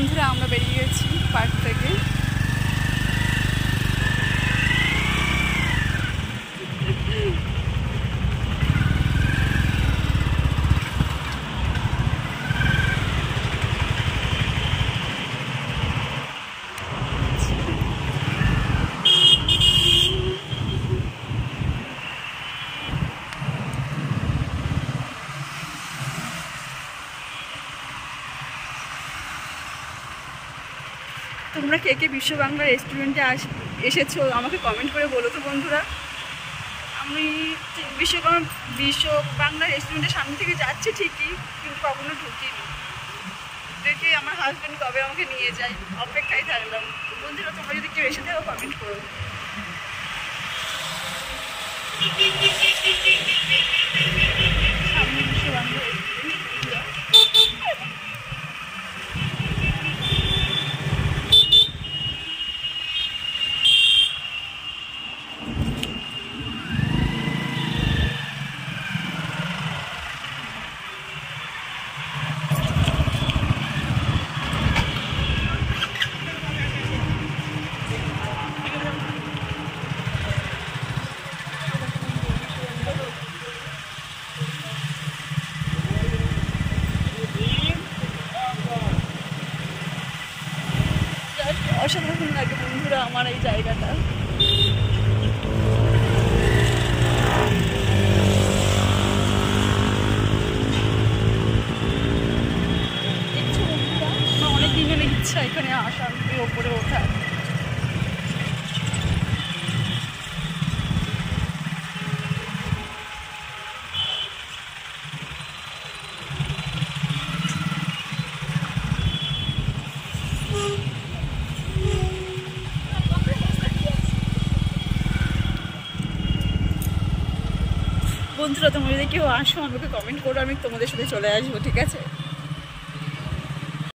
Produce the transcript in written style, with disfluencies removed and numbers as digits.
বন্ধুরা আমরা বেরিয়ে গেছি পার্ক থেকে। তোমরা কে কে বিশ্ব বাংলা রেস্টুরেন্টে এসেছো আমাকে কমেন্ট করে বলো তো বন্ধুরা। আমি বিশ্ব বাংলা রেস্টুরেন্টের সামনে থেকে যাচ্ছি ঠিকই, কিন্তু কখনো ঢুকিনি। দেখি আমার হাজব্যান্ড কবে আমাকে নিয়ে যায়, অপেক্ষায় থাকলাম। বন্ধুরা তোমরা যদি কেউ এসে থাকো কমেন্ট করো। সামনে বিশ্ব বাংলা রেস্টুরেন্ট। অসাধারণ লাগে বন্ধুরা আমার এই জায়গাটা। দেখছো বন্ধুরা, আমার অনেক দিনের ইচ্ছা এখানে আসার, ওপরে ওঠার। বন্ধুরা তোমরা যদি কেউ আসো আমাকে কমেন্ট করো, আমি তোমাদের সাথে চলে আসবো, ঠিক আছে?